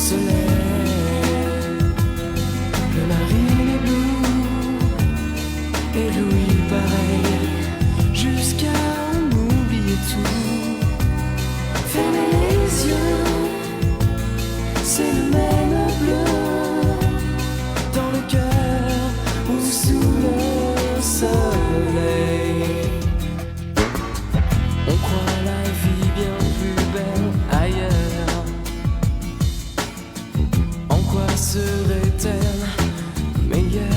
se lève, le marine est bleu, et Louis pareil, jusqu'à en oublier tout. Fermez les yeux, c'est le même bleu, dans le cœur ou sous le soleil. On croit la vie bien plus belle ailleurs. En quoi serait-elle meilleure?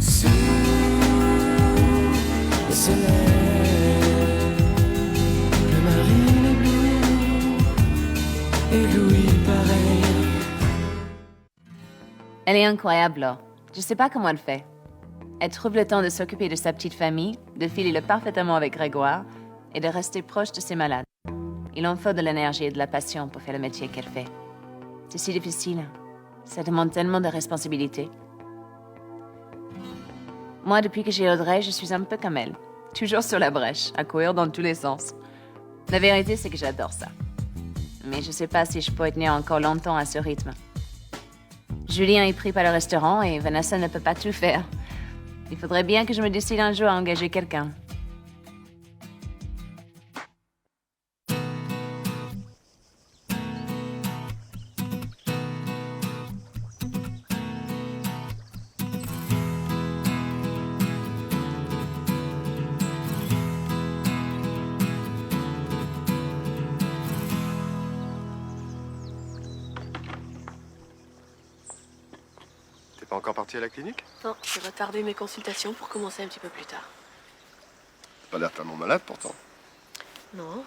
Sous le soleil, le marine est bleu, et Louis pareil. Elle est incroyable, Laure. Je sais pas comment elle fait. Elle trouve le temps de s'occuper de sa petite famille, de filer parfaitement avec Grégoire et de rester proche de ses malades. Il en faut de l'énergie et de la passion pour faire le métier qu'elle fait. C'est si difficile. Ça demande tellement de responsabilités. Moi, depuis que j'ai Audrey, je suis un peu comme elle. Toujours sur la brèche, à courir dans tous les sens. La vérité, c'est que j'adore ça. Mais je sais pas si je pourrais tenir encore longtemps à ce rythme. Julien est pris par le restaurant et Vanessa ne peut pas tout faire. Il faudrait bien que je me décide un jour à engager quelqu'un. T'es pas encore parti à la clinique? Non, j'ai retardé mes consultations pour commencer un petit peu plus tard. T'as pas l'air tellement malade pourtant. Non.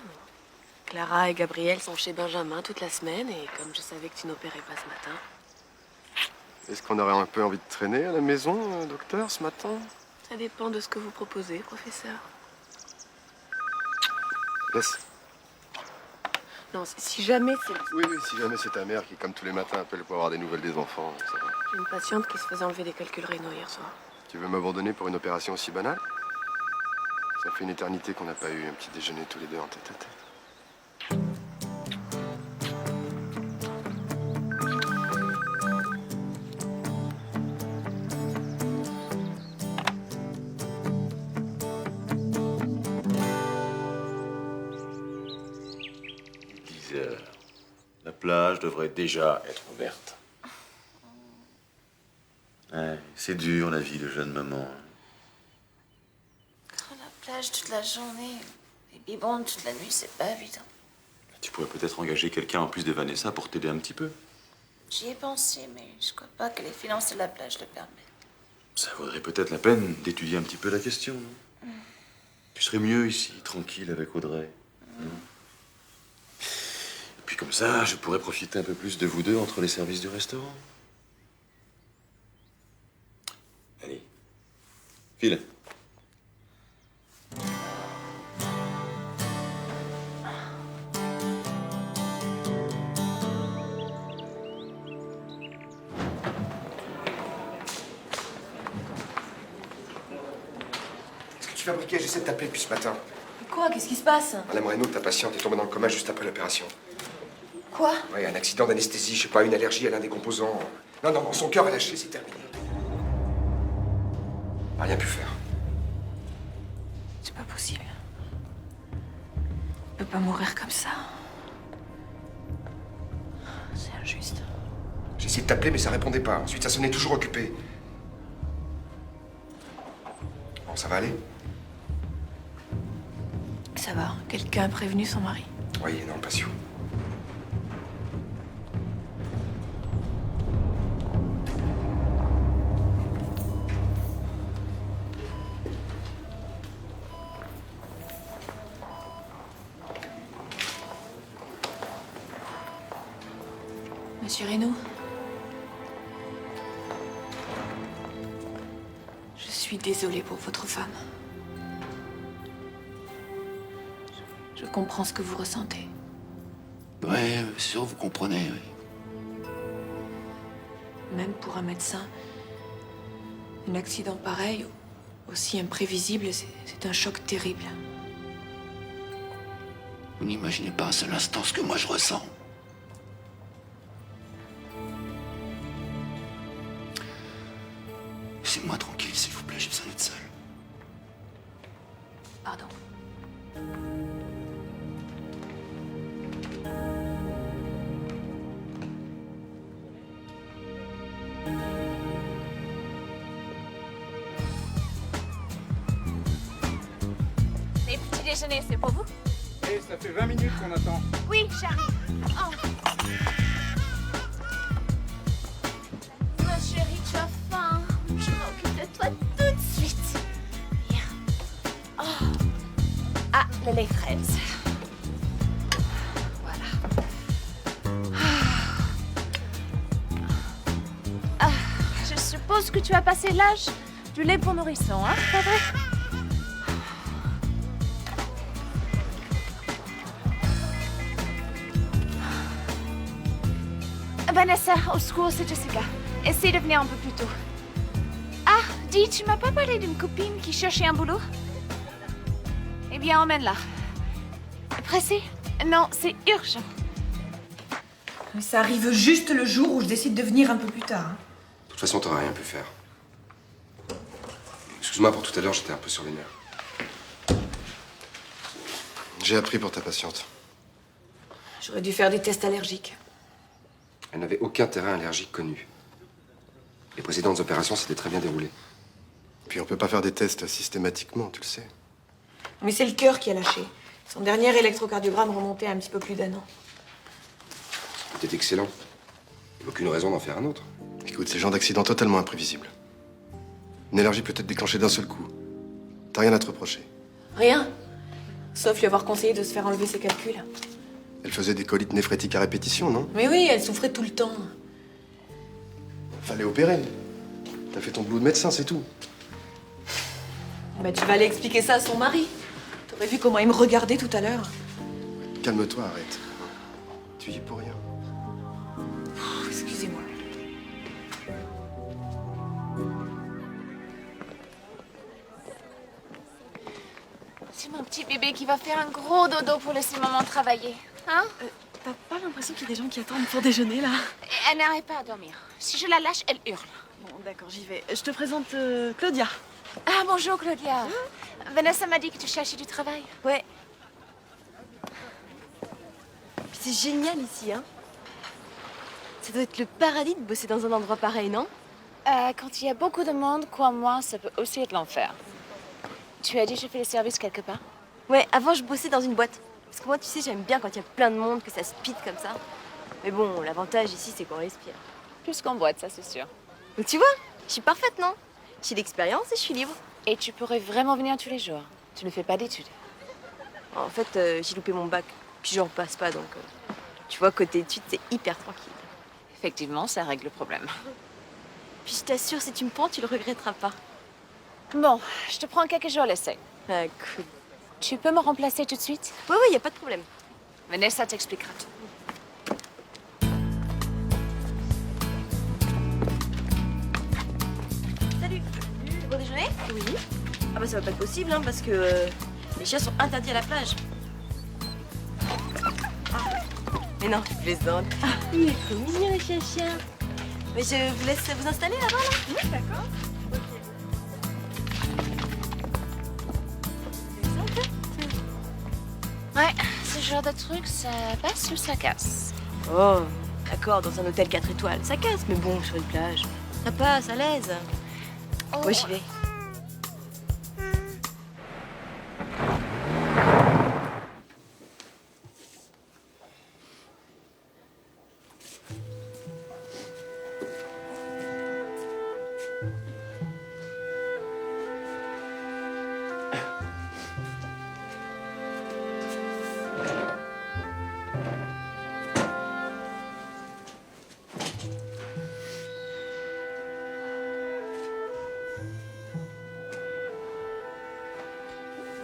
Clara et Gabriel sont chez Benjamin toute la semaine et comme je savais que tu n'opérais pas ce matin... Est-ce qu'on aurait un peu envie de traîner à la maison, docteur, ce matin? Ça dépend de ce que vous proposez, professeur. Laisse. Non, si jamais c'est... Oui, si jamais c'est ta mère qui, comme tous les matins, appelle pour avoir des nouvelles des enfants, ça va. J'ai une patiente qui se faisait enlever des calculs rénaux hier soir. Tu veux m'abandonner pour une opération aussi banale? Ça fait une éternité qu'on n'a pas eu un petit déjeuner tous les deux en tête-à-tête. 10 heures. La plage devrait déjà être ouverte. Ouais, c'est dur la vie de jeune maman. La plage toute la journée, les biberons toute la nuit, c'est pas évident. Tu pourrais peut-être engager quelqu'un en plus de Vanessa pour t'aider un petit peu. J'y ai pensé, mais je crois pas que les finances de la plage le permettent. Ça vaudrait peut-être la peine d'étudier un petit peu la question, non? Tu serais mieux ici, tranquille avec Audrey. Non? Et puis comme ça, je pourrais profiter un peu plus de vous deux entre les services du restaurant. Allez, file. Qu'est-ce que tu fabriquais? J'essaie de t'appeler depuis ce matin. Mais quoi? Qu'est-ce qui se passe? Alain Moreno, ta patiente, est tombée dans le coma juste après l'opération. Quoi? Oui, un accident d'anesthésie, je sais pas, une allergie à l'un des composants. Non, son cœur a lâché, c'est terminé. Rien pu faire. C'est pas possible. Il peut pas mourir comme ça. C'est injuste. J'ai essayé de t'appeler, mais ça répondait pas. Ensuite, ça sonnait toujours occupé. Bon, ça va aller? Ça va, quelqu'un a prévenu son mari. Oui, non, passion. Monsieur Reynaud? Je suis désolée pour votre femme. Je comprends ce que vous ressentez. Ouais, c'est sûr, vous comprenez, oui. Même pour un médecin, un accident pareil, aussi imprévisible, c'est un choc terrible. Vous n'imaginez pas un seul instant ce que moi je ressens. déjeuner, c'est pour vous? Eh, ça fait 20 minutes qu'on attend. Oui, j'arrive. Oh. Ma chérie, tu as faim. Je m'occupe de toi tout de suite. Viens. Oh. Ah, le lait fraise. Voilà. Ah, je suppose que tu as passé l'âge du lait pour nourrisson, hein, pas vrai? Vanessa, au secours, c'est Jessica. Essaye de venir un peu plus tôt. Ah, dis, tu m'as pas parlé d'une copine qui cherchait un boulot? Eh bien, emmène-la. Pressé? Non, c'est urgent. Mais ça arrive juste le jour où je décide de venir un peu plus tard. Hein. De toute façon, t'auras rien pu faire. Excuse-moi pour tout à l'heure, j'étais un peu sur les nerfs. J'ai appris pour ta patiente. J'aurais dû faire des tests allergiques. Elle n'avait aucun terrain allergique connu. Les précédentes opérations s'étaient très bien déroulées. Puis on peut pas faire des tests systématiquement, tu le sais. Mais c'est le cœur qui a lâché. Son dernier électrocardiogramme remontait à un petit peu plus d'1 an. C'était excellent. Aucune raison d'en faire un autre. Écoute, c'est le genre d'accident totalement imprévisible. Une allergie peut être déclenchée d'un seul coup. T'as rien à te reprocher. Rien. Sauf lui avoir conseillé de se faire enlever ses calculs. Elle faisait des colites néphrétiques à répétition, non? Mais oui, elle souffrait tout le temps. Fallait opérer. T'as fait ton boulot de médecin, c'est tout. Bah, tu vas aller expliquer ça à son mari. T'aurais vu comment il me regardait tout à l'heure. Calme-toi, arrête. Tu y es pour rien. Excusez-moi. C'est mon petit bébé qui va faire un gros dodo pour laisser maman travailler. Hein? T'as pas l'impression qu'il y a des gens qui attendent pour déjeuner, là? Et elle n'arrête pas à dormir. Si je la lâche, elle hurle. Bon, d'accord, j'y vais. Je te présente Claudia. Ah, bonjour, Claudia. Vanessa m'a dit que tu cherchais du travail. Ouais. Puis c'est génial ici, hein? Ça doit être le paradis de bosser dans un endroit pareil, non? Quand il y a beaucoup de monde, crois-moi, ça peut aussi être l'enfer. Tu as déjà fait le service quelque part? Ouais, avant je bossais dans une boîte. Parce que moi, tu sais, j'aime bien quand il y a plein de monde, que ça speed comme ça. Mais bon, l'avantage ici, c'est qu'on respire. Plus qu'en boîte, ça c'est sûr. Donc tu vois, je suis parfaite, non? J'ai l'expérience et je suis libre. Et tu pourrais vraiment venir tous les jours. Tu ne fais pas d'études. En fait, j'ai loupé mon bac, puis je repasse pas, donc... tu vois, côté études, c'est hyper tranquille. Effectivement, ça règle le problème. Puis je t'assure, si tu me prends, tu le regretteras pas. Bon, je te prends quelques jours à l'essai. Ah, cool. Tu peux me remplacer tout de suite? Ouais, y a pas de problème. Vanessa t'expliquera tout. Salut. C'est bon déjeuner? Oui. Ah bah ça va pas être possible, hein, parce que les chiens sont interdits à la plage. Ah. Mais non, je plaisante. Ah, il est trop mignon, les chiens. Mais je vous laisse vous installer là-bas, là? Oui, d'accord. Ouais, ce genre de truc, ça passe ou ça casse. Oh, d'accord, dans un hôtel 4 étoiles, ça casse, mais bon, sur une plage, ça passe, à l'aise. Oh. Ouais, j'y vais.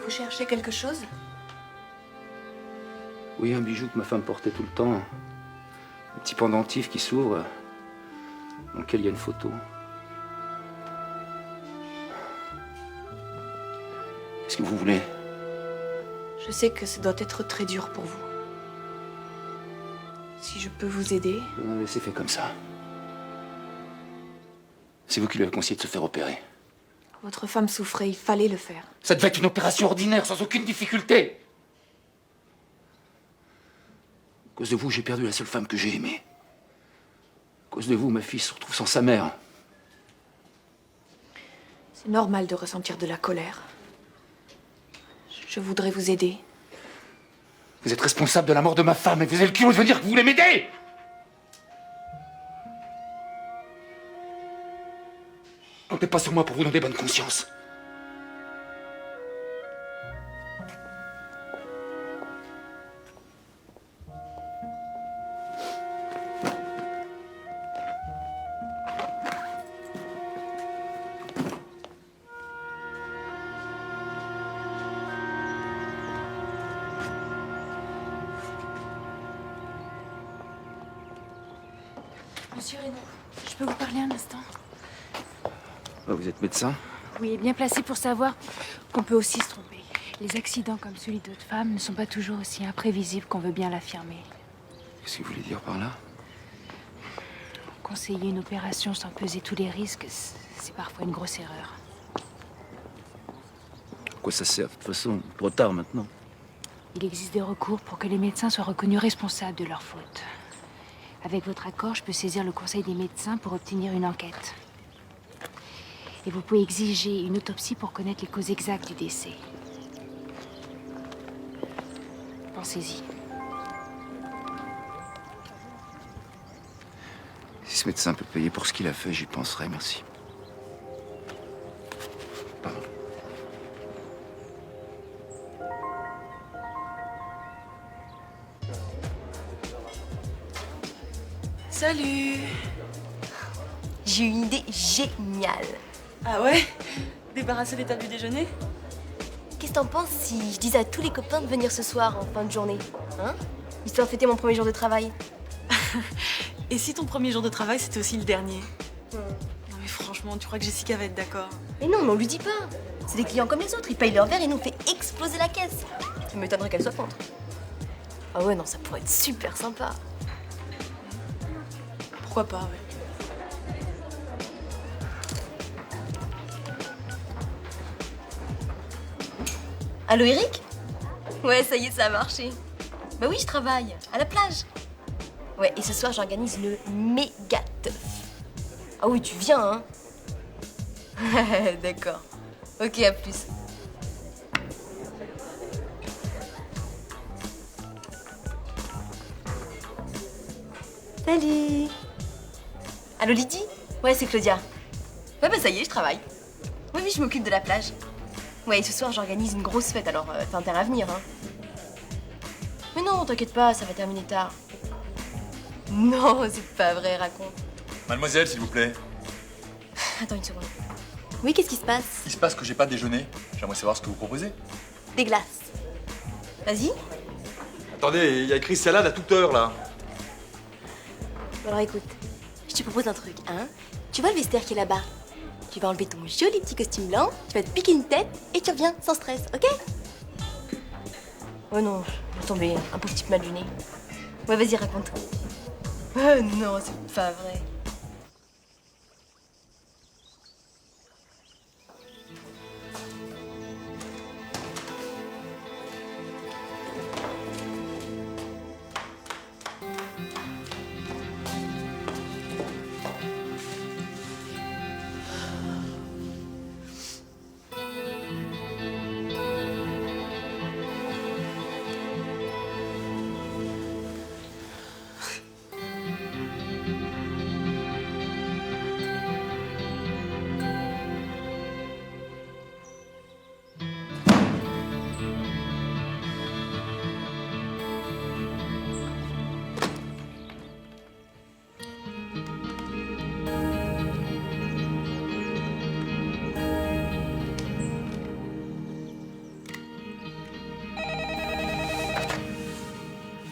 Vous cherchez quelque chose? Oui, un bijou que ma femme portait tout le temps. Un petit pendentif qui s'ouvre, dans lequel il y a une photo. Qu'est-ce que vous voulez? Je sais que ça doit être très dur pour vous. Si je peux vous aider... C'est fait comme ça. C'est vous qui lui avez conseillé de se faire opérer. Votre femme souffrait, il fallait le faire. Ça devait être une opération ordinaire, sans aucune difficulté. À cause de vous, j'ai perdu la seule femme que j'ai aimée. À cause de vous, ma fille se retrouve sans sa mère. C'est normal de ressentir de la colère. Je voudrais vous aider. Vous êtes responsable de la mort de ma femme et vous avez le culot de venir que vous voulez m'aider! Comptez pas sur moi pour vous donner bonne conscience. Monsieur Reynaud, je peux vous parler un instant? Vous êtes médecin? Oui, bien placé pour savoir qu'on peut aussi se tromper. Les accidents comme celui d'autres femmes ne sont pas toujours aussi imprévisibles qu'on veut bien l'affirmer. Qu'est-ce que vous voulez dire par là? Conseiller une opération sans peser tous les risques, c'est parfois une grosse erreur. À quoi ça sert? De toute façon, trop tard maintenant. Il existe des recours pour que les médecins soient reconnus responsables de leurs fautes. Avec votre accord, je peux saisir le conseil des médecins pour obtenir une enquête. Et vous pouvez exiger une autopsie pour connaître les causes exactes du décès. Pensez-y. Si ce médecin peut payer pour ce qu'il a fait, j'y penserai, merci. Pardon. Salut! J'ai eu une idée géniale. Ah ouais? Débarrasser des tables du déjeuner? Qu'est-ce que t'en penses si je disais à tous les copains de venir ce soir en fin de journée? Hein? Histoire de fêter mon premier jour de travail. Et si ton premier jour de travail, c'était aussi le dernier? Non mais franchement, tu crois que Jessica va être d'accord? Mais non, mais on lui dit pas. C'est des clients comme les autres, ils payent leur verre et nous on fait exploser la caisse. Ça m'étonnerait qu'elle soit contre. Ah ouais, non, ça pourrait être super sympa. Pourquoi pas, ouais. Allô, Eric? Ouais, ça y est, ça a marché. Bah oui, je travaille, à la plage. Ouais, et ce soir, j'organise une méga teuf. Ah oui, tu viens, hein? D'accord. Ok, à plus. Salut. Allô, Lydie? Ouais, c'est Claudia. Ouais, bah ça y est, je travaille. Oui, oui, je m'occupe de la plage. Ouais, et ce soir, j'organise une grosse fête, alors t'as intérêt à venir, hein. Mais non, t'inquiète pas, ça va terminer tard. Non, c'est pas vrai, raconte. Mademoiselle, s'il vous plaît. Attends une seconde. Oui, qu'est-ce qui se passe? Il se passe que j'ai pas déjeuné. J'aimerais savoir ce que vous proposez. Des glaces. Vas-y. Attendez, il y a écrit salade à toute heure, là. Alors écoute, je te propose un truc, hein. Tu vois le vestiaire qui est là-bas? Tu vas enlever ton joli petit costume blanc, tu vas te piquer une tête et tu reviens sans stress, ok? Oh non, je vais tomber un pauvre type mal luné. Ouais, vas-y, raconte. Oh non, c'est pas vrai.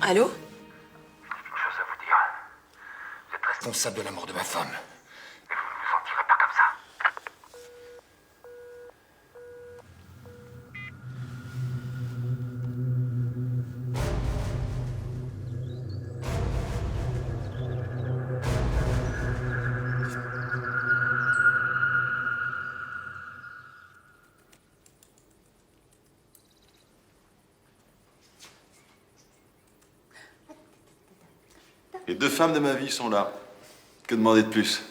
Allô? Une chose à vous dire. Vous êtes responsable de la mort de ma femme. Et vous ne vous en tirez pas comme ça. Les deux femmes de ma vie sont là. Que demander de plus?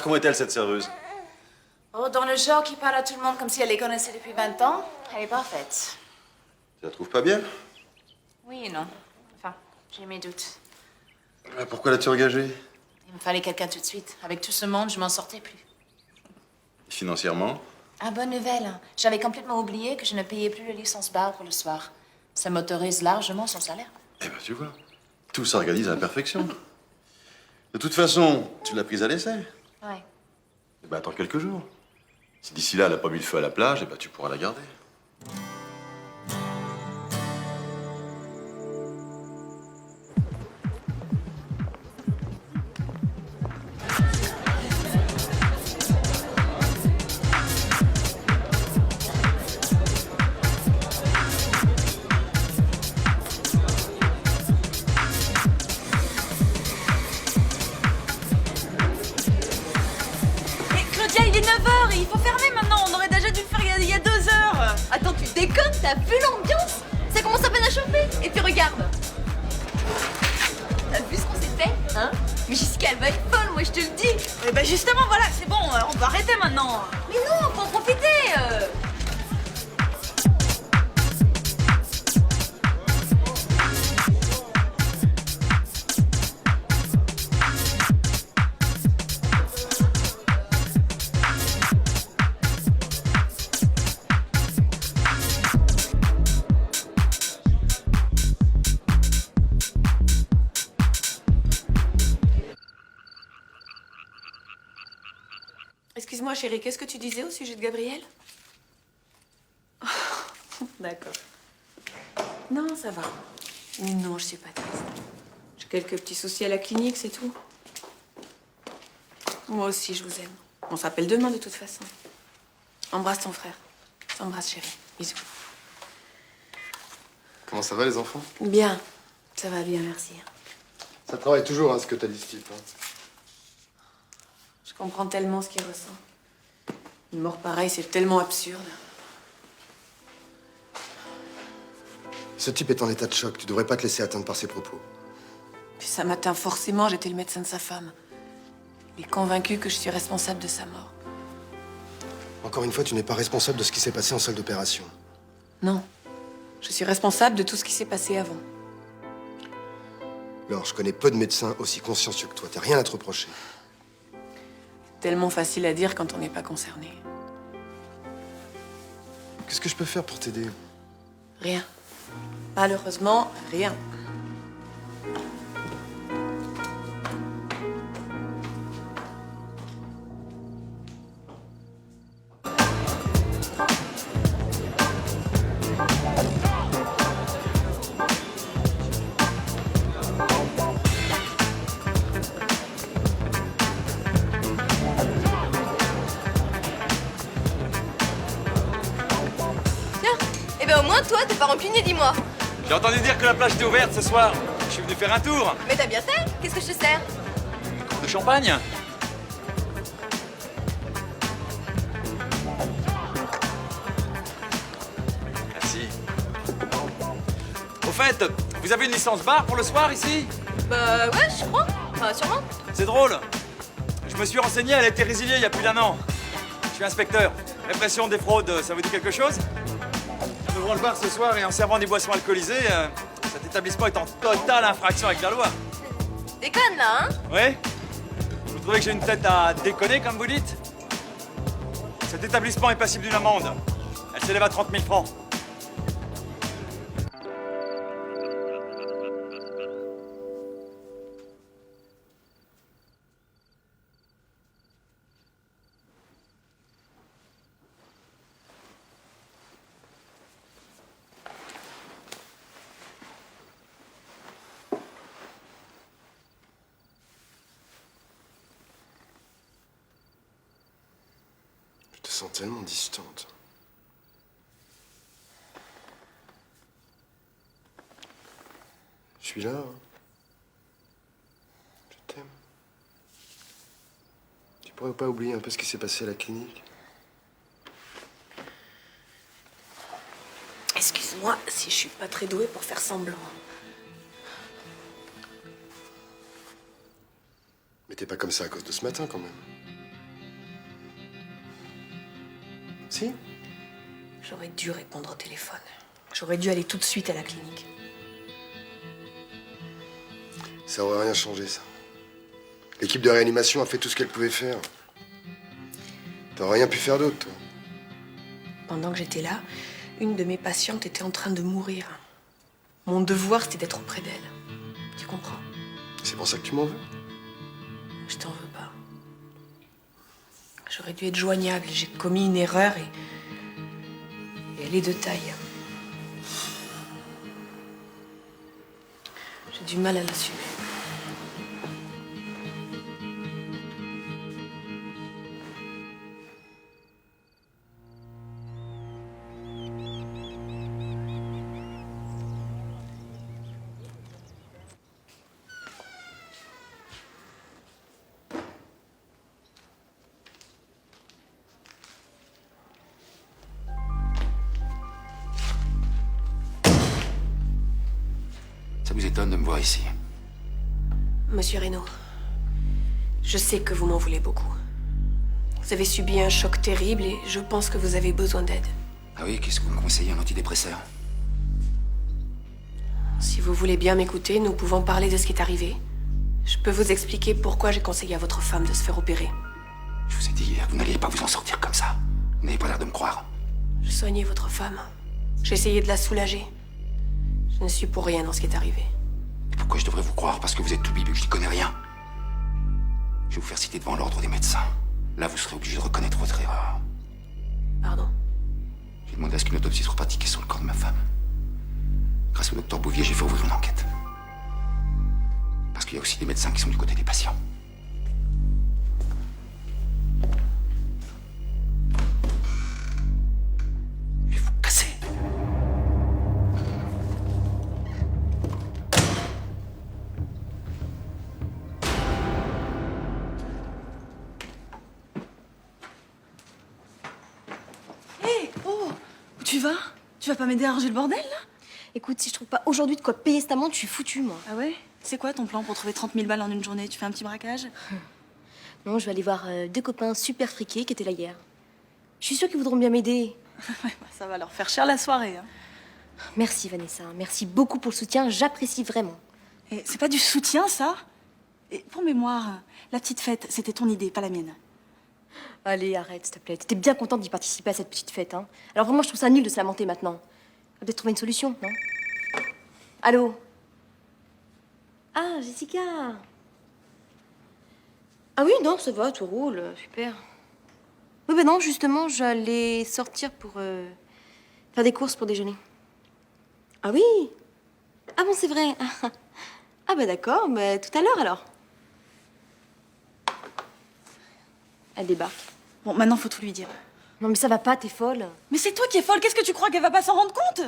comment est-elle, cette serveuse? Oh, dans le genre qui parle à tout le monde comme si elle les connaissait depuis 20 ans, elle est parfaite. Tu la trouves pas bien? Oui et non. Enfin, j'ai mes doutes. Pourquoi l'as-tu engagée? Il me fallait quelqu'un tout de suite. Avec tout ce monde, je m'en sortais plus. Financièrement? Ah, bonne nouvelle. J'avais complètement oublié que je ne payais plus le licence bar pour le soir. Ça m'autorise largement son salaire. Eh ben, tu vois, tout s'organise à la perfection. De toute façon, tu l'as prise à l'essai. Ouais. Eh ben, attends quelques jours. Si d'ici là, elle n'a pas mis le feu à la plage, eh ben, tu pourras la garder. Mais Claudia, il est 9h et il faut fermer maintenant. On aurait déjà dû le faire il y a 2 heures. Attends, tu déconnes, t'as vu l'ambiance? Ça commence à peine à chauffer. Et puis regarde. T'as vu ce qu'on s'est fait, hein? Mais Jessica, elle va être folle, moi je te le dis. Eh ben justement, voilà, c'est bon, on doit arrêter maintenant. Mais non, faut en profiter. Excuse-moi, chérie, qu'est-ce que tu disais au sujet de Gabriel? D'accord. Non, ça va. Non, je suis pas triste. J'ai quelques petits soucis à la clinique, c'est tout. Moi aussi, je vous aime. On s'appelle demain, de toute façon. Embrasse ton frère. Embrasse, chérie. Bisous. Comment ça va, les enfants? Bien. Ça va bien, merci. Ça travaille toujours, hein, ce que t'as dit, ce type. Hein. Je comprends tellement ce qu'il ressent. Une mort pareille, c'est tellement absurde. Ce type est en état de choc. Tu devrais pas te laisser atteindre par ses propos. Puis ça m'atteint forcément, j'étais le médecin de sa femme. Il est convaincu que je suis responsable de sa mort. Encore une fois, tu n'es pas responsable de ce qui s'est passé en salle d'opération. Non. Je suis responsable de tout ce qui s'est passé avant. Laure, je connais peu de médecins aussi consciencieux que toi. T'as rien à te reprocher. Tellement facile à dire quand on n'est pas concerné. Qu'est-ce que je peux faire pour t'aider? Rien. Malheureusement, rien. Eh ben au moins toi, t'es pas rancunier, dis-moi. J'ai entendu dire que la plage était ouverte ce soir. Je suis venu faire un tour. Mais t'as bien fait. Qu'est-ce que je te sers? De champagne. Merci. Au fait, vous avez une licence bar pour le soir ici? Bah ouais, je crois. Enfin, sûrement. C'est drôle. Je me suis renseigné, elle a été résiliée il y a plus d'1 an. Je suis inspecteur. Répression des fraudes, ça vous dit quelque chose? En ouvrant le bar ce soir et en servant des boissons alcoolisées, cet établissement est en totale infraction avec la loi. Déconne là, hein? Oui? Vous trouvez que j'ai une tête à déconner, comme vous dites? Cet établissement est passible d'une amende. Elle s'élève à 30 000 francs. Je te sens tellement distante. Je suis là. Hein. Je t'aime. Tu pourrais pas oublier un peu ce qui s'est passé à la clinique? Excuse-moi si je suis pas très douée pour faire semblant. Mais t'es pas comme ça à cause de ce matin, quand même. Si? J'aurais dû répondre au téléphone. J'aurais dû aller tout de suite à la clinique. Ça aurait rien changé, ça. L'équipe de réanimation a fait tout ce qu'elle pouvait faire. T'aurais rien pu faire d'autre, toi. Pendant que j'étais là, une de mes patientes était en train de mourir. Mon devoir, c'était d'être auprès d'elle. Tu comprends? C'est pour ça que tu m'en veux? Je t'en veux pas. J'aurais dû être joignable. J'ai commis une erreur et elle est de taille. J'ai du mal à l'assumer. Ça vous étonne de me voir ici? Monsieur Reynaud, je sais que vous m'en voulez beaucoup. Vous avez subi un choc terrible et je pense que vous avez besoin d'aide. Ah oui, qu'est-ce que vous me conseillez, un antidépresseur? Si vous voulez bien m'écouter, nous pouvons parler de ce qui est arrivé. Je peux vous expliquer pourquoi j'ai conseillé à votre femme de se faire opérer. Je vous ai dit hier que vous n'alliez pas vous en sortir comme ça. Vous n'avez pas l'air de me croire. Je soignais votre femme. J'ai essayé de la soulager. Je ne suis pour rien dans ce qui est arrivé. Et pourquoi je devrais vous croire? Parce que vous êtes tout bibu, je n'y connais rien. Je vais vous faire citer devant l'ordre des médecins. Là, vous serez obligé de reconnaître votre erreur. Pardon? J'ai demandé à ce qu'une autopsie soit pratiquée sur le corps de ma femme. Grâce au docteur Bouvier, j'ai fait ouvrir une enquête. Parce qu'il y a aussi des médecins qui sont du côté des patients. Je vais vous casser. Hé, oh, où tu vas? Tu vas pas m'aider à ranger le bordel, là? Écoute, si je trouve pas aujourd'hui de quoi payer cette amende, je suis foutue, moi. Ah ouais? C'est quoi ton plan pour trouver 30 000 balles en une journée? Tu fais un petit braquage? Non, je vais aller voir deux copains super friqués qui étaient là hier. Je suis sûre qu'ils voudront bien m'aider. Ouais, bah, ça va leur faire cher la soirée, hein. Merci, Vanessa. Merci beaucoup pour le soutien. J'apprécie vraiment. Et c'est pas du soutien, ça? Et pour mémoire, la petite fête, c'était ton idée, pas la mienne. Allez, arrête, s'il te plaît. T'étais bien contente d'y participer à cette petite fête, hein. Alors vraiment, je trouve ça nul de se lamenter maintenant. On va peut-être trouver une solution, non? Allô? Ah, Jessica. Ah oui, non, ça va, tout roule, super. Oui, ben non, justement, j'allais sortir pour faire des courses pour déjeuner. Ah oui? Ah bon, c'est vrai. Ah bah d'accord, mais tout à l'heure alors. Elle débarque. Bon, maintenant, faut tout lui dire. Non mais ça va pas, t'es folle. Mais c'est toi qui es folle, qu'est-ce que tu crois qu'elle va pas s'en rendre compte?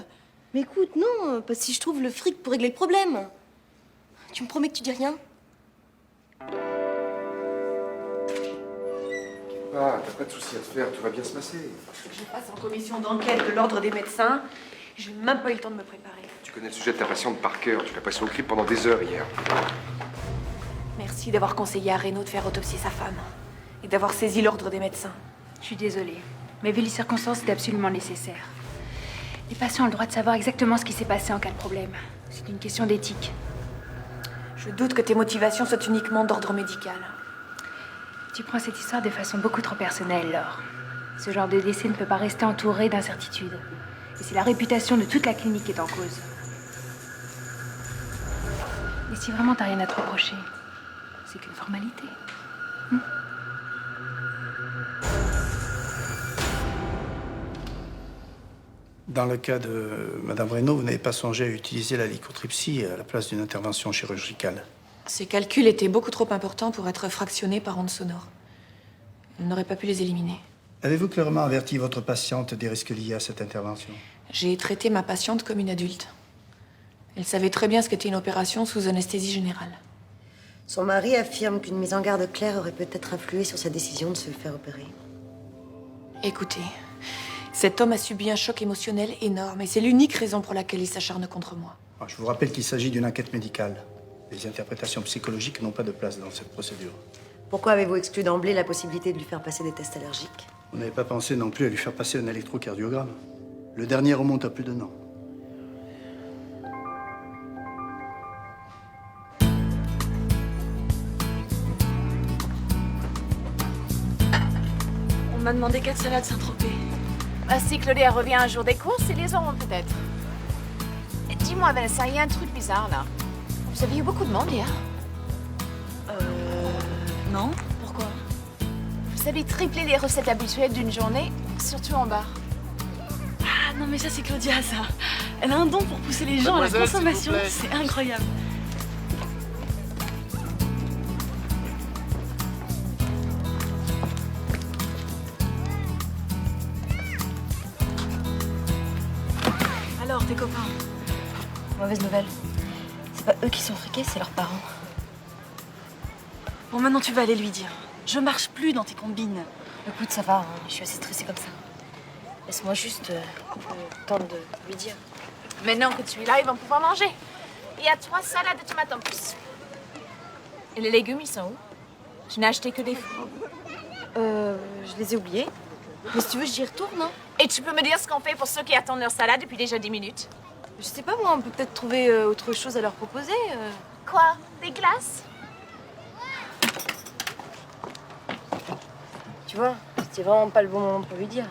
Mais écoute, non, parce que si je trouve le fric pour régler le problème. Tu me promets que tu dis rien? Ah, t'as pas de soucis à te faire, tout va bien se passer. Je passe en commission d'enquête de l'ordre des médecins. J'ai même pas eu le temps de me préparer. Tu connais le sujet de ta patiente par cœur, tu l'as passé au crible pendant des heures hier. Merci d'avoir conseillé à Reynaud de faire autopsier sa femme. Et d'avoir saisi l'ordre des médecins. Je suis désolée, mais vu les circonstances, c'est absolument nécessaire. Les patients ont le droit de savoir exactement ce qui s'est passé en cas de problème. C'est une question d'éthique. Je doute que tes motivations soient uniquement d'ordre médical. Tu prends cette histoire de façon beaucoup trop personnelle, Laure. Ce genre de décès ne peut pas rester entouré d'incertitudes. Et c'est la réputation de toute la clinique qui est en cause. Et si vraiment t'as rien à te reprocher, c'est qu'une formalité. Dans le cas de Madame Reynaud, vous n'avez pas songé à utiliser la lithotripsie à la place d'une intervention chirurgicale. Ces calculs étaient beaucoup trop importants pour être fractionnés par ondes sonores. Elle n'aurait pas pu les éliminer. Avez-vous clairement averti votre patiente des risques liés à cette intervention? J'ai traité ma patiente comme une adulte. Elle savait très bien ce qu'était une opération sous anesthésie générale. Son mari affirme qu'une mise en garde claire aurait peut-être influé sur sa décision de se faire opérer. Écoutez, cet homme a subi un choc émotionnel énorme et c'est l'unique raison pour laquelle il s'acharne contre moi. Je vous rappelle qu'il s'agit d'une enquête médicale. Les interprétations psychologiques n'ont pas de place dans cette procédure. Pourquoi avez-vous exclu d'emblée la possibilité de lui faire passer des tests allergiques? Vous n'avez pas pensé non plus à lui faire passer un électrocardiogramme. Le dernier remonte à plus d'un an. On m'a demandé 4 salades Saint-Tropez. Bah, si Claudia revient un jour des courses, ils les auront peut-être. Et dis-moi, Vanessa, il y a un truc bizarre là. Vous avez eu beaucoup de monde hier? Non. Pourquoi? Vous avez triplé les recettes habituelles d'une journée, surtout en bar. Ah non, mais ça, c'est Claudia, ça. Elle a un don pour pousser les gens à la Mademoiselle, consommation. s'il vous plaît. C'est incroyable. Alors, tes copains? Mauvaise nouvelle. C'est pas eux qui sont friqués, c'est leurs parents. Bon, maintenant, tu vas aller lui dire. Je marche plus dans tes combines. Écoute, ça va, hein, je suis assez stressée comme ça. Laisse-moi juste le temps de lui dire. Maintenant que tu es là, ils vont pouvoir manger. Il y a 3 salades de tomates en plus. Et les légumes, ils sont où? Je n'ai acheté que des fruits. Je les ai oubliés. Mais si tu veux, j'y retourne, hein. Et tu peux me dire ce qu'on fait pour ceux qui attendent leur salade depuis déjà 10 minutes? Je sais pas, moi, on peut peut-être trouver autre chose à leur proposer. Quoi? Des glaces? Tu vois, c'était vraiment pas le bon moment pour lui dire.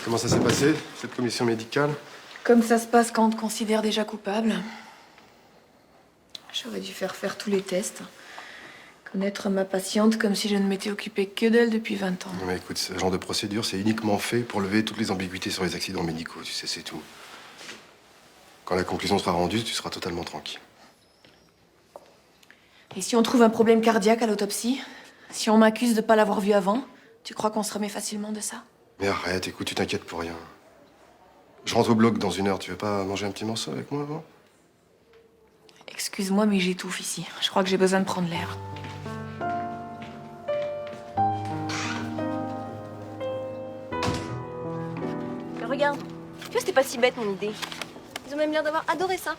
Comment ça s'est passé, cette commission médicale? Comme ça se passe quand on te considère déjà coupable. J'aurais dû faire tous les tests. Connaître ma patiente comme si je ne m'étais occupée que d'elle depuis 20 ans. Non mais écoute, ce genre de procédure, c'est uniquement fait pour lever toutes les ambiguïtés sur les accidents médicaux, tu sais, c'est tout. Quand la conclusion sera rendue, tu seras totalement tranquille. Et si on trouve un problème cardiaque à l'autopsie? Si on m'accuse de pas l'avoir vu avant? Tu crois qu'on se remet facilement de ça? Mais arrête, écoute, tu t'inquiètes pour rien. Je rentre au bloc dans 1 heure, tu veux pas manger un petit morceau avec moi avant? Excuse-moi, mais j'étouffe ici. Je crois que j'ai besoin de prendre l'air. Mais regarde, tu vois, c'était pas si bête mon idée. Ils ont même l'air d'avoir adoré ça.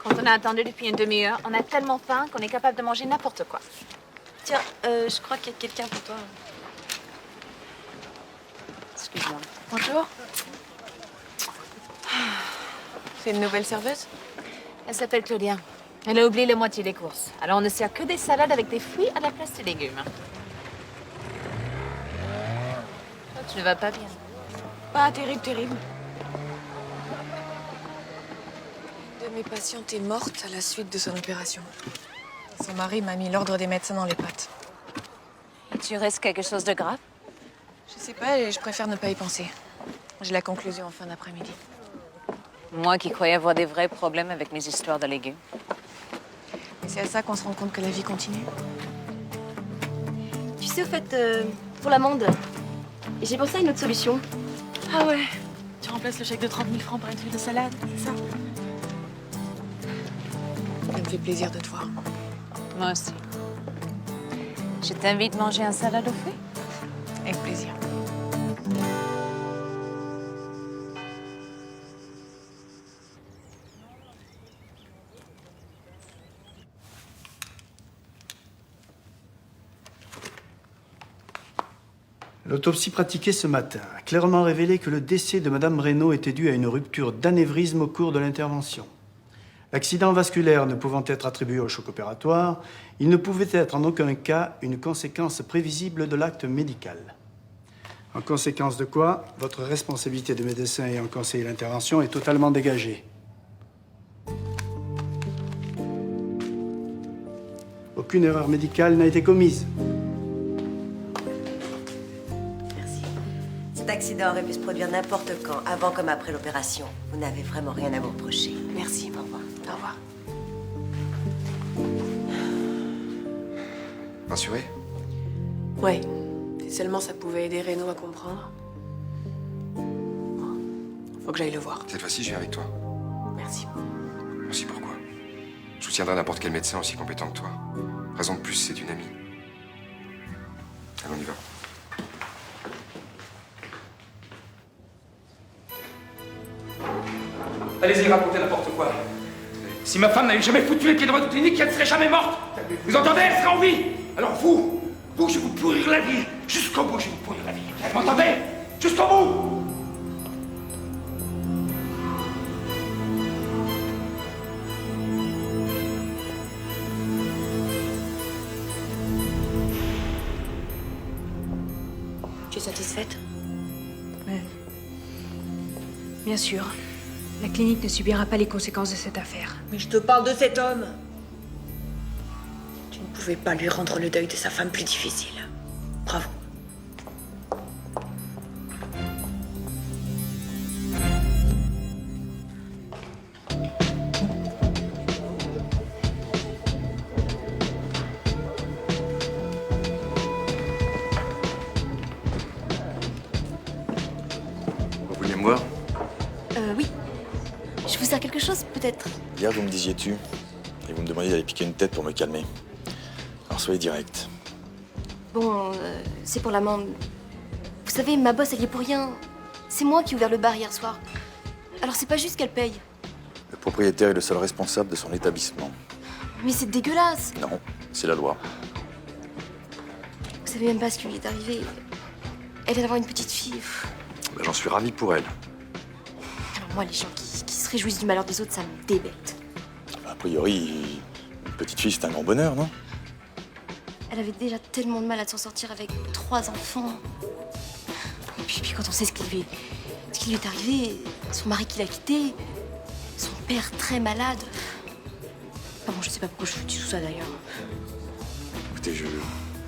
Quand on a attendu depuis une demi-heure, on a tellement faim qu'on est capable de manger n'importe quoi. Tiens, je crois qu'il y a quelqu'un pour toi. Excuse-moi. Bonjour. C'est une nouvelle serveuse? Elle s'appelle Claudia. Elle a oublié la moitié des courses. Alors on ne sert que des salades avec des fruits à la place des légumes. Toi, tu ne vas pas bien. Pas terrible. Une de mes patientes est morte à la suite de son opération. Son mari m'a mis l'ordre des médecins dans les pattes. Et tu risques quelque chose de grave? Je sais pas et je préfère ne pas y penser. J'ai la conclusion en fin d'après-midi. Moi qui croyais avoir des vrais problèmes avec mes histoires de légumes. Et c'est à ça qu'on se rend compte que la vie continue. Tu sais, au fait, pour l'amende, j'ai pensé à une autre solution. Ah ouais. Tu remplaces le chèque de 30 000 francs par une feuille de salade, c'est ça? Ça me fait plaisir de te voir. Moi aussi. Je t'invite à manger un salade aux fruits? Avec plaisir. L'autopsie pratiquée ce matin a clairement révélé que le décès de Madame Reynaud était dû à une rupture d'anévrisme au cours de l'intervention. L'accident vasculaire ne pouvant être attribué au choc opératoire, il ne pouvait être en aucun cas une conséquence prévisible de l'acte médical. En conséquence de quoi, votre responsabilité de médecin ayant conseillé l'intervention est totalement dégagée. Aucune erreur médicale n'a été commise. Cet accident aurait pu se produire n'importe quand, avant comme après l'opération. Vous n'avez vraiment rien à vous reprocher. Merci, au revoir. Au revoir. Rassuré? Ouais. Si seulement ça pouvait aider Reynaud à comprendre. Bon, faut que j'aille le voir. Cette fois-ci, je viens avec toi. Merci. Merci pourquoi? Je soutiendrai n'importe quel médecin aussi compétent que toi. Raison de plus, c'est une amie. Allez, on y va. Allez-y, racontez n'importe quoi. Si ma femme n'avait jamais foutu les pieds dans votre clinique, elle ne serait jamais morte. Vous entendez? Elle serait en vie. Alors vous, je vais vous pourrir la vie. Jusqu'au bout, je vais vous pourrir la vie. Vous m'entendez? Jusqu'au bout. Tu es satisfaite? Ouais. Bien sûr. La clinique ne subira pas les conséquences de cette affaire. Mais je te parle de cet homme. Tu ne pouvais pas lui rendre le deuil de sa femme plus difficile. Bravo. Vous vouliez me voir? Oui. Je vous sers quelque chose, peut-être? Hier, vous me disiez tu. Et vous me demandiez d'aller piquer une tête pour me calmer. Alors soyez direct. Bon, c'est pour l'amende. Vous savez, ma boss, elle y est pour rien. C'est moi qui ai ouvert le bar hier soir. Alors c'est pas juste qu'elle paye. Le propriétaire est le seul responsable de son établissement. Mais c'est dégueulasse. Non, c'est la loi. Vous savez même pas ce qui lui est arrivé. Elle vient d'avoir une petite fille. Ben, j'en suis ravi pour elle. Alors moi, les gens qui se réjouissent du malheur des autres, ça me débecte. A priori, une petite fille, c'est un grand bonheur, non? Elle avait déjà tellement de mal à s'en sortir avec 3 enfants. Et puis quand on sait ce qui lui est arrivé, son mari qui l'a quitté, son père très malade. Enfin bon, je sais pas pourquoi je vous dis tout ça d'ailleurs. Écoutez, je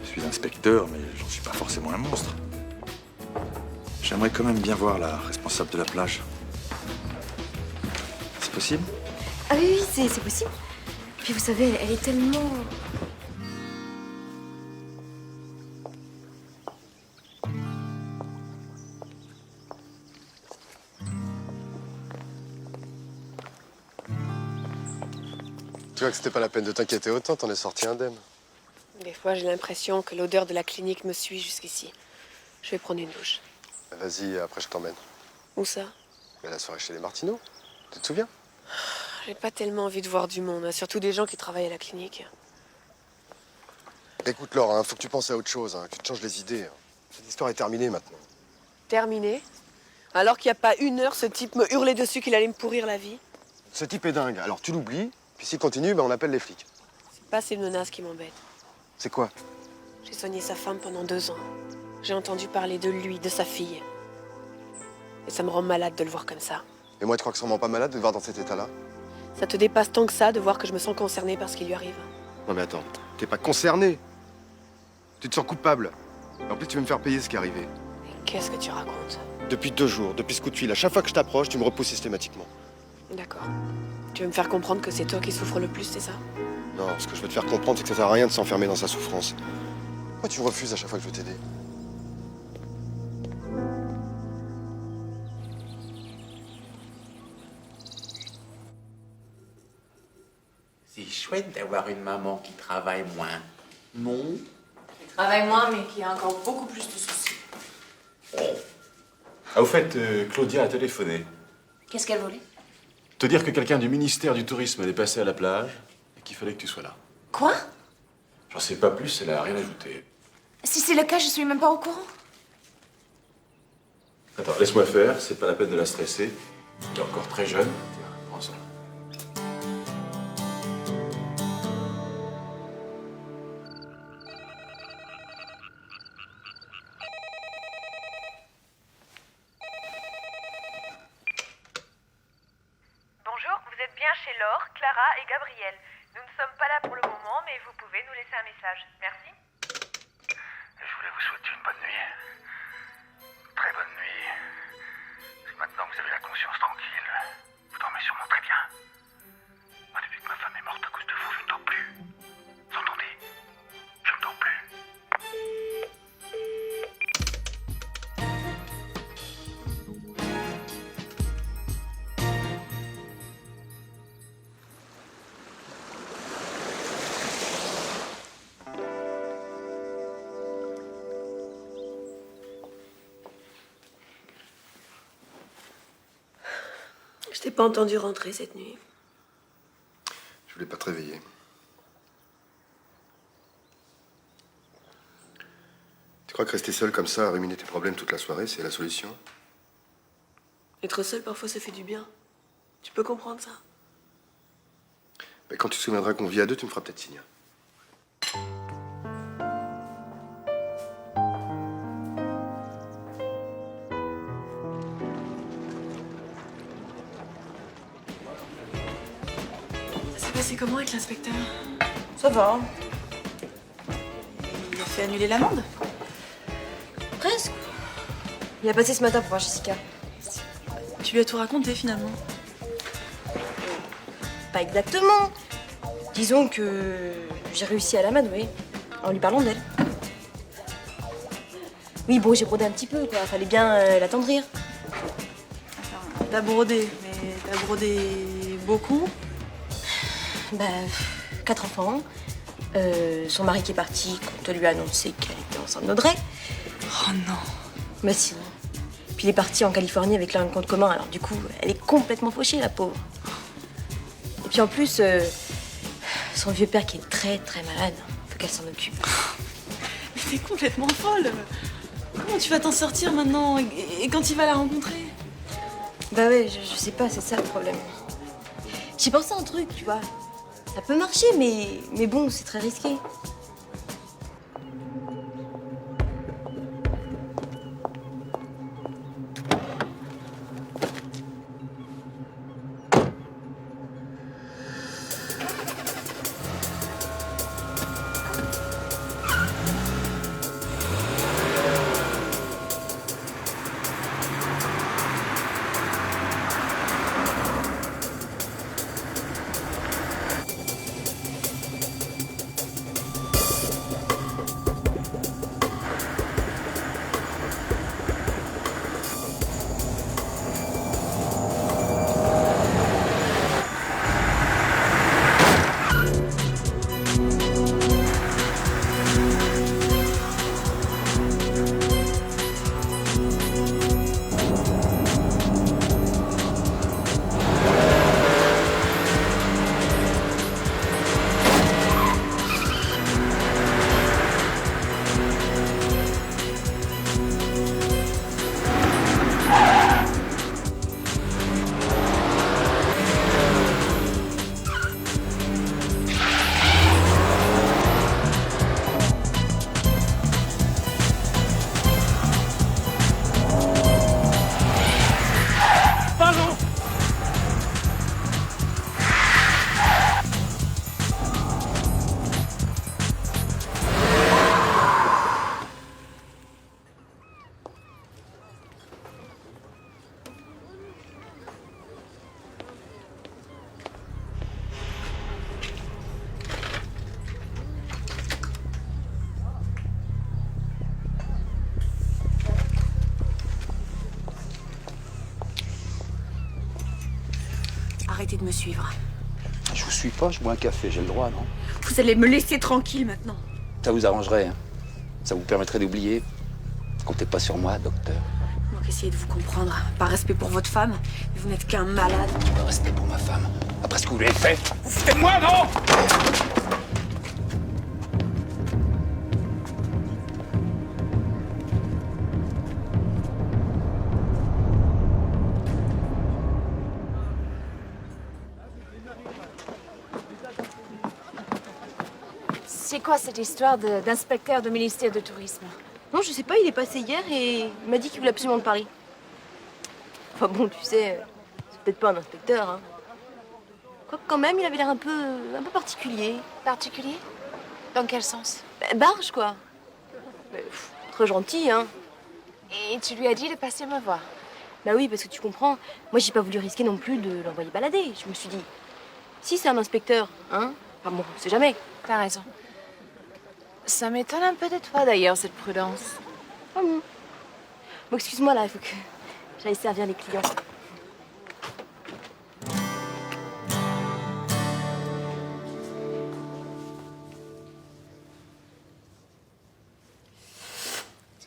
suis inspecteur, mais j'en suis pas forcément un monstre. J'aimerais quand même bien voir la responsable de la plage. C'est possible? Ah oui, c'est possible. Puis vous savez, elle est tellement... Tu vois que c'était pas la peine de t'inquiéter autant, t'en es sorti indemne. Des fois, j'ai l'impression que l'odeur de la clinique me suit jusqu'ici. Je vais prendre une douche. Vas-y, après je t'emmène. Où ça? Mais la soirée chez les Martineaux, tu te souviens? J'ai pas tellement envie de voir du monde, hein, surtout des gens qui travaillent à la clinique. Écoute Laure, hein, faut que tu penses à autre chose, hein, que tu te changes les idées. Hein. Cette histoire est terminée maintenant. Terminé? Alors qu'il n'y a pas une heure, ce type me hurlait dessus qu'il allait me pourrir la vie. Ce type est dingue, alors tu l'oublies, puis s'il continue, ben on appelle les flics. C'est pas ces menaces qui m'embêtent. C'est quoi? J'ai soigné sa femme pendant 2 ans. J'ai entendu parler de lui, de sa fille. Et ça me rend malade de le voir comme ça. Et moi, tu crois que ça me rend pas malade de le voir dans cet état-là? Ça te dépasse tant que ça de voir que je me sens concernée par ce qui lui arrive. Non mais attends, t'es pas concerné. Tu te sens coupable. En plus, tu veux me faire payer ce qui est arrivé. Qu'est-ce que tu racontes? Depuis 2 jours, depuis ce coup de fil, à chaque fois que je t'approche, tu me repousses systématiquement. D'accord. Tu veux me faire comprendre que c'est toi qui souffres le plus, c'est ça? Non, ce que je veux te faire comprendre, c'est que ça sert à rien de s'enfermer dans sa souffrance. Pourquoi tu me refuses à chaque fois que je veux t'aider? C'est chouette d'avoir une maman qui travaille moins. Non? Qui travaille moins, mais qui a encore beaucoup plus de soucis. Ah, au fait, Claudia a téléphoné. Qu'est-ce qu'elle voulait? Te dire que quelqu'un du ministère du Tourisme allait passer à la plage et qu'il fallait que tu sois là. Quoi? J'en sais pas plus, elle a rien ajouté. Si c'est le cas, je suis même pas au courant. Attends, laisse-moi faire, c'est pas la peine de la stresser. Elle est encore très jeune. Tiens, prends ça. Bonjour, vous êtes bien chez Laure, Clara et Gabriel. Nous ne sommes pas là pour le moment, mais vous pouvez nous laisser un message. Merci. Je voulais vous souhaiter une bonne nuit. Très bonne nuit. Maintenant que vous avez la conscience tranquille, vous dormez sûrement très bien. Moi, depuis que ma femme est morte à cause de vous, je ne dors plus. Vous entendez? Je ne dors plus. t'ai pas entendu rentrer cette nuit. Je voulais pas te réveiller. Tu crois que rester seul comme ça, à ruminer tes problèmes toute la soirée, c'est la solution? Être seul, parfois, ça fait du bien. Tu peux comprendre ça? Mais quand tu te souviendras qu'on vit à deux, tu me feras peut-être signe. Ça s'est passé comment avec l'inspecteur? Ça va. Il a fait annuler l'amende? Presque. Il a passé ce matin pour voir Jessica. Tu lui as tout raconté finalement? Pas exactement. Disons que j'ai réussi à l'amadouer en lui parlant d'elle. Oui, bon, j'ai brodé un petit peu, quoi. Fallait bien l'attendrir. T'as brodé, mais t'as brodé beaucoup? Bah, 4 enfants. Son mari qui est parti quand on lui a annoncé qu'elle était enceinte d'Audrey. Oh non. Bah si. Puis il est parti en Californie avec un compte commun, alors du coup, elle est complètement fauchée, la pauvre. Et puis en plus, son vieux père qui est très très malade, faut qu'elle s'en occupe. Mais t'es complètement folle. Comment tu vas t'en sortir maintenant et quand il va la rencontrer? Bah ouais, je sais pas, c'est ça le problème. J'ai pensé à un truc, tu vois. Ça peut marcher, mais bon, c'est très risqué. Arrêtez de me suivre. Je vous suis pas, je bois un café, j'ai le droit, non? Vous allez me laisser tranquille maintenant. Ça vous arrangerait, hein? Ça vous permettrait d'oublier. Comptez pas sur moi, docteur. Donc essayez de vous comprendre. Par respect pour votre femme, mais vous n'êtes qu'un malade. Par respect pour ma femme. Après ce que vous lui avez fait. Vous foutez de moi, non? C'est quoi cette histoire d'inspecteur du ministère du Tourisme? Non, je sais pas, il est passé hier et il m'a dit qu'il voulait absolument de Paris. Enfin bon, tu sais, c'est peut-être pas un inspecteur, hein. Quoique quand même, il avait l'air un peu particulier. Particulier? Dans quel sens? Barge, quoi. Très gentil, hein. Et tu lui as dit de passer me voir? Bah oui, parce que tu comprends, moi j'ai pas voulu risquer non plus de l'envoyer balader. Je me suis dit, si c'est un inspecteur, hein, enfin bon, on sait jamais. T'as raison. Ça m'étonne un peu de toi d'ailleurs, cette prudence. Ah bon. Bon, excuse-moi là, il faut que j'aille servir les clients. Ça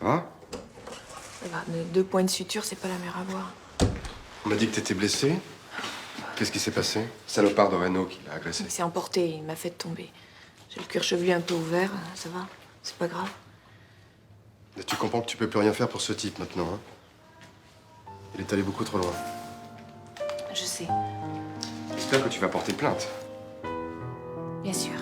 va? Ça va, mais 2 points de suture, c'est pas la mer à boire. On m'a dit que t'étais blessé. Qu'est-ce qui s'est passé? Salopard de Renault qui l'a agressé. Il s'est emporté, il m'a fait tomber. J'ai le cuir chevelu un peu ouvert, ça va, c'est pas grave. Et tu comprends que tu peux plus rien faire pour ce type maintenant, hein? Il est allé beaucoup trop loin. Je sais, J'espère que tu vas porter plainte. bien sûr.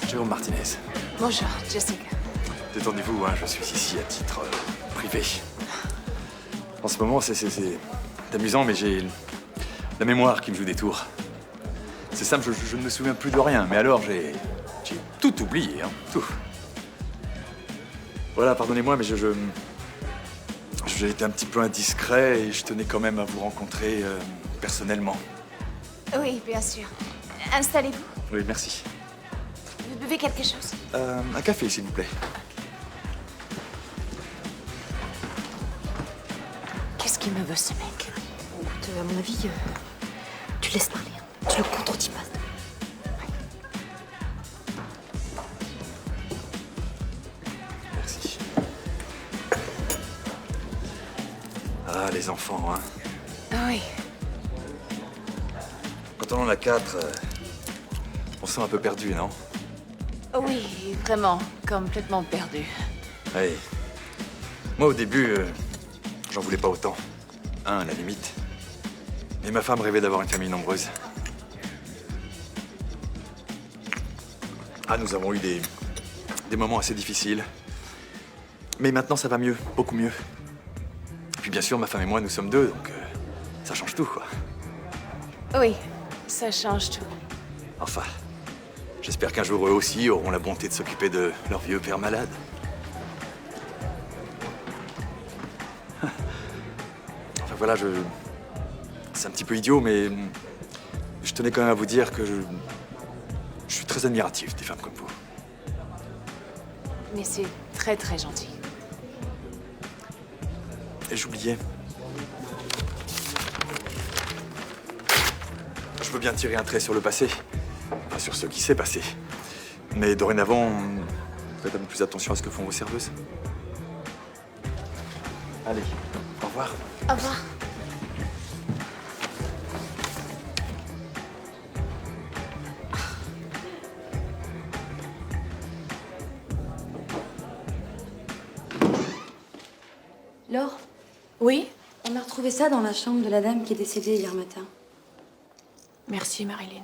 Jérôme Martinez. Bonjour, Jessica. Détendez-vous, hein, je suis ici à titre privé. En ce moment, c'est amusant, mais j'ai la mémoire qui me joue des tours. C'est simple, je ne me souviens plus de rien, mais alors j'ai tout oublié, hein, tout. Voilà, pardonnez-moi, mais j'ai été un petit peu indiscret et je tenais quand même à vous rencontrer personnellement. Oui, bien sûr. Installez-vous. Oui, merci. Vous buvez quelque chose? Un café, s'il vous plaît. Qu'est-ce qu'il me veut, ce mec? Écoute, à mon avis, tu laisses parler. Hein. Tu le contredis pas. Merci. Ah, les enfants, hein. Oui. Quand on en a 4, on se sent un peu perdu, non? Oui, vraiment, complètement perdu. Oui. Moi, au début, j'en voulais pas autant. Un, à la limite. Mais ma femme rêvait d'avoir une famille nombreuse. Ah, nous avons eu des moments assez difficiles. Mais maintenant, ça va mieux, beaucoup mieux. Et puis, bien sûr, ma femme et moi, nous sommes 2, donc ça change tout, quoi. Oui, ça change tout. Enfin, j'espère qu'un jour, eux aussi auront la bonté de s'occuper de leur vieux père malade. Enfin, voilà, c'est un petit peu idiot, mais je tenais quand même à vous dire que je suis très admiratif des femmes comme vous. Mais c'est très, très gentil. Et j'oubliais. Je veux bien tirer un trait sur le passé, enfin sur ce qui s'est passé. Mais dorénavant, faites un peu plus attention à ce que font vos serveuses. Allez, au revoir. Au revoir. Laure, Oui? on a retrouvé ça dans la chambre de la dame qui est décédée hier matin. Merci, Marilyn.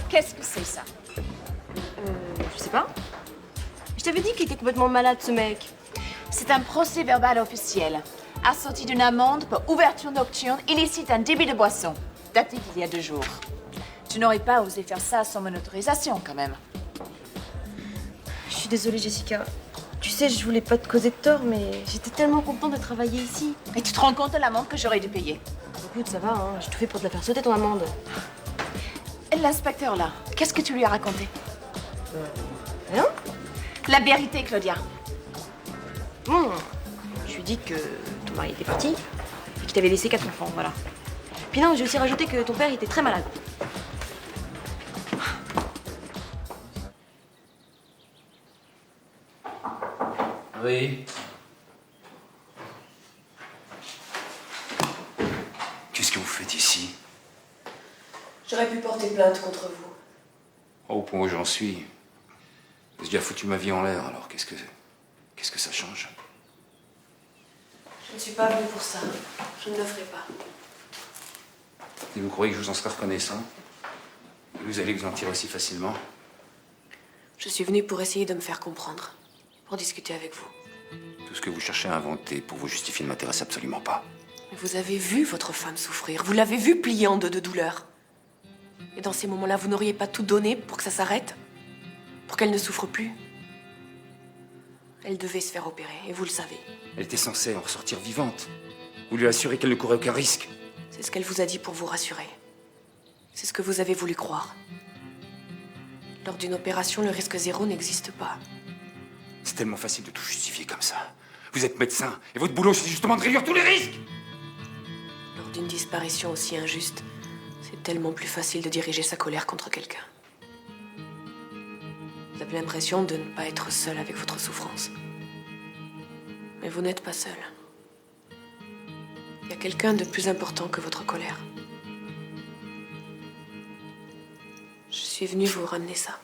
Qu'est-ce que c'est, ça? Je sais pas. Je t'avais dit qu'il était complètement malade, ce mec. C'est un procès-verbal officiel, assorti d'une amende pour ouverture nocturne illicite d'un débit de boisson, daté d'il y a 2 jours. Tu n'aurais pas osé faire ça sans mon autorisation, quand même. Je suis désolée, Jessica. Tu sais, je voulais pas te causer de tort, mais j'étais tellement contente de travailler ici. Et tu te rends compte de l'amende que j'aurais dû payer? Écoute, ça va, hein. J'ai tout fait pour te la faire sauter, ton amende. L'inspecteur, là, qu'est-ce que tu lui as raconté? Rien. La vérité, Claudia. Je lui ai dit que ton mari était parti et qu'il t'avait laissé 4 enfants, voilà. Puis non, j'ai aussi rajouté que ton père était très malade. Oui. Qu'est-ce que vous faites ici? J'aurais pu porter plainte contre vous. Au point où j'en suis. J'ai déjà foutu ma vie en l'air, alors qu'est-ce que ça change? Je ne suis pas venue pour ça. Je ne le ferai pas. Et vous croyez que je vous en serai reconnaissant? Vous allez vous en tirer aussi facilement? Je suis venue pour essayer de me faire comprendre. Pour discuter avec vous. Tout ce que vous cherchez à inventer pour vous justifier ne m'intéresse absolument pas. Mais vous avez vu votre femme souffrir. Vous l'avez vue plier en deux de douleur. Et dans ces moments-là, vous n'auriez pas tout donné pour que ça s'arrête? Pour qu'elle ne souffre plus? Elle devait se faire opérer, et vous le savez. Elle était censée en ressortir vivante. Vous lui assurez qu'elle ne courait aucun risque. C'est ce qu'elle vous a dit pour vous rassurer. C'est ce que vous avez voulu croire. Lors d'une opération, le risque zéro n'existe pas. C'est tellement facile de tout justifier comme ça. Vous êtes médecin, et votre boulot, c'est justement de réduire tous les risques. Lors d'une disparition aussi injuste, c'est tellement plus facile de diriger sa colère contre quelqu'un. Vous avez l'impression de ne pas être seul avec votre souffrance. Mais vous n'êtes pas seul. Il y a quelqu'un de plus important que votre colère. Je suis venue vous ramener ça.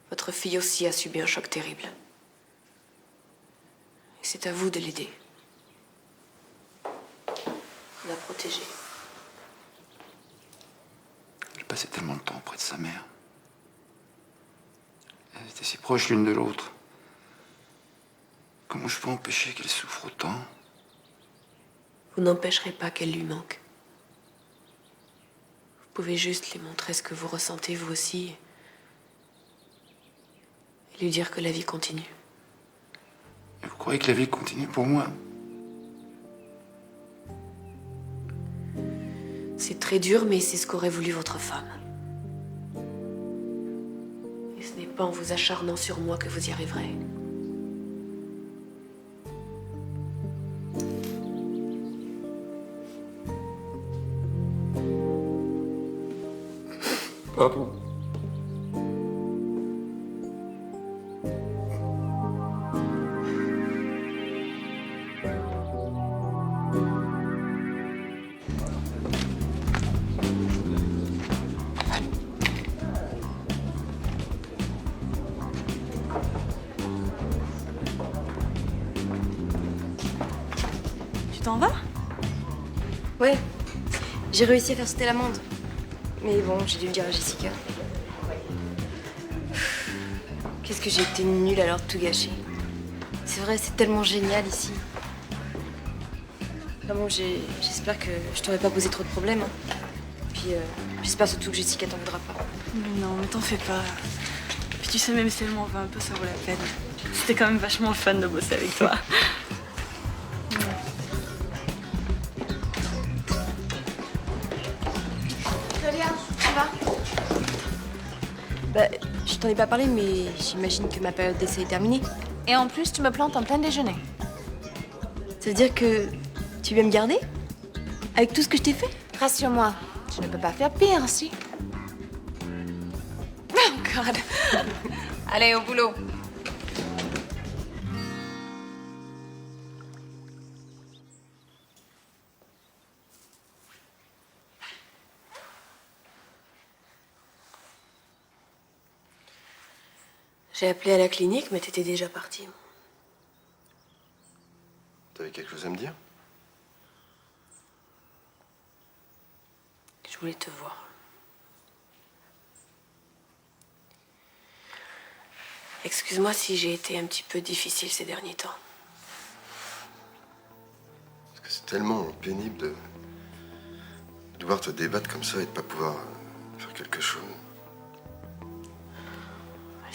Votre fille aussi a subi un choc terrible. Et c'est à vous de l'aider. De la protéger. J'ai passé tellement de temps auprès de sa mère. Elles étaient si proches l'une de l'autre. Comment je peux empêcher qu'elle souffre autant? Vous n'empêcherez pas qu'elle lui manque. Vous pouvez juste lui montrer ce que vous ressentez vous aussi. Et lui dire que la vie continue. Et vous croyez que la vie continue pour moi? C'est très dur, mais c'est ce qu'aurait voulu votre femme. Et ce n'est pas en vous acharnant sur moi que vous y arriverez. Pardon. Tu t'en vas? Ouais, j'ai réussi à faire sauter l'amende. Mais bon, j'ai dû le dire à Jessica. Qu'est-ce que j'ai été nulle alors de tout gâcher. C'est vrai, c'est tellement génial ici. Enfin bon, j'espère que je t'aurais pas posé trop de problèmes. Hein. Puis j'espère surtout que Jessica t'en voudra pas. Mais non, mais t'en fais pas. Puis tu sais, même si elle m'en veut un peu, ça vaut la peine. C'était quand même vachement fun de bosser avec toi. Claudia, ça va? Bah, je t'en ai pas parlé, mais j'imagine que ma période d'essai est terminée. Et en plus, tu me plantes en plein déjeuner. Ça veut dire que tu veux me garder? Avec tout ce que je t'ai fait? Rassure-moi, tu ne peux pas faire pire, si. Oh God. Allez, au boulot. J'ai appelé à la clinique, mais t'étais déjà partie. T'avais quelque chose à me dire? Je voulais te voir. Excuse-moi si j'ai été un petit peu difficile ces derniers temps. Parce que c'est tellement pénible de devoir te débattre comme ça et de pas pouvoir faire quelque chose.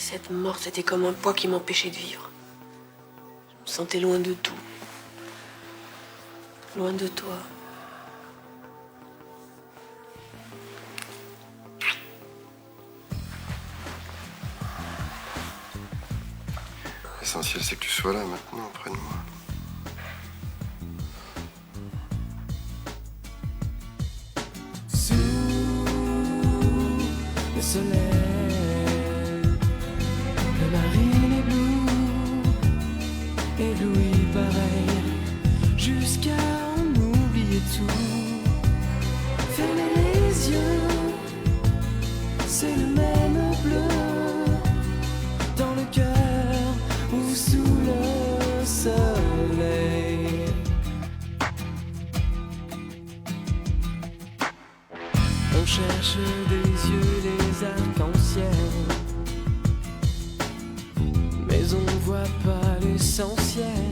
Cette mort, c'était comme un poids qui m'empêchait de vivre. Je me sentais loin de tout. Loin de toi. L'essentiel, c'est que tu sois là maintenant, près de moi. Sous le soleil, le marine est bleue, ébloui pareil, jusqu'à en oublier tout. Fermez les yeux, c'est le même bleu dans le cœur ou sous le soleil. On cherche des yeux les arcs-en-ciel, mais on voit pas l'essentiel.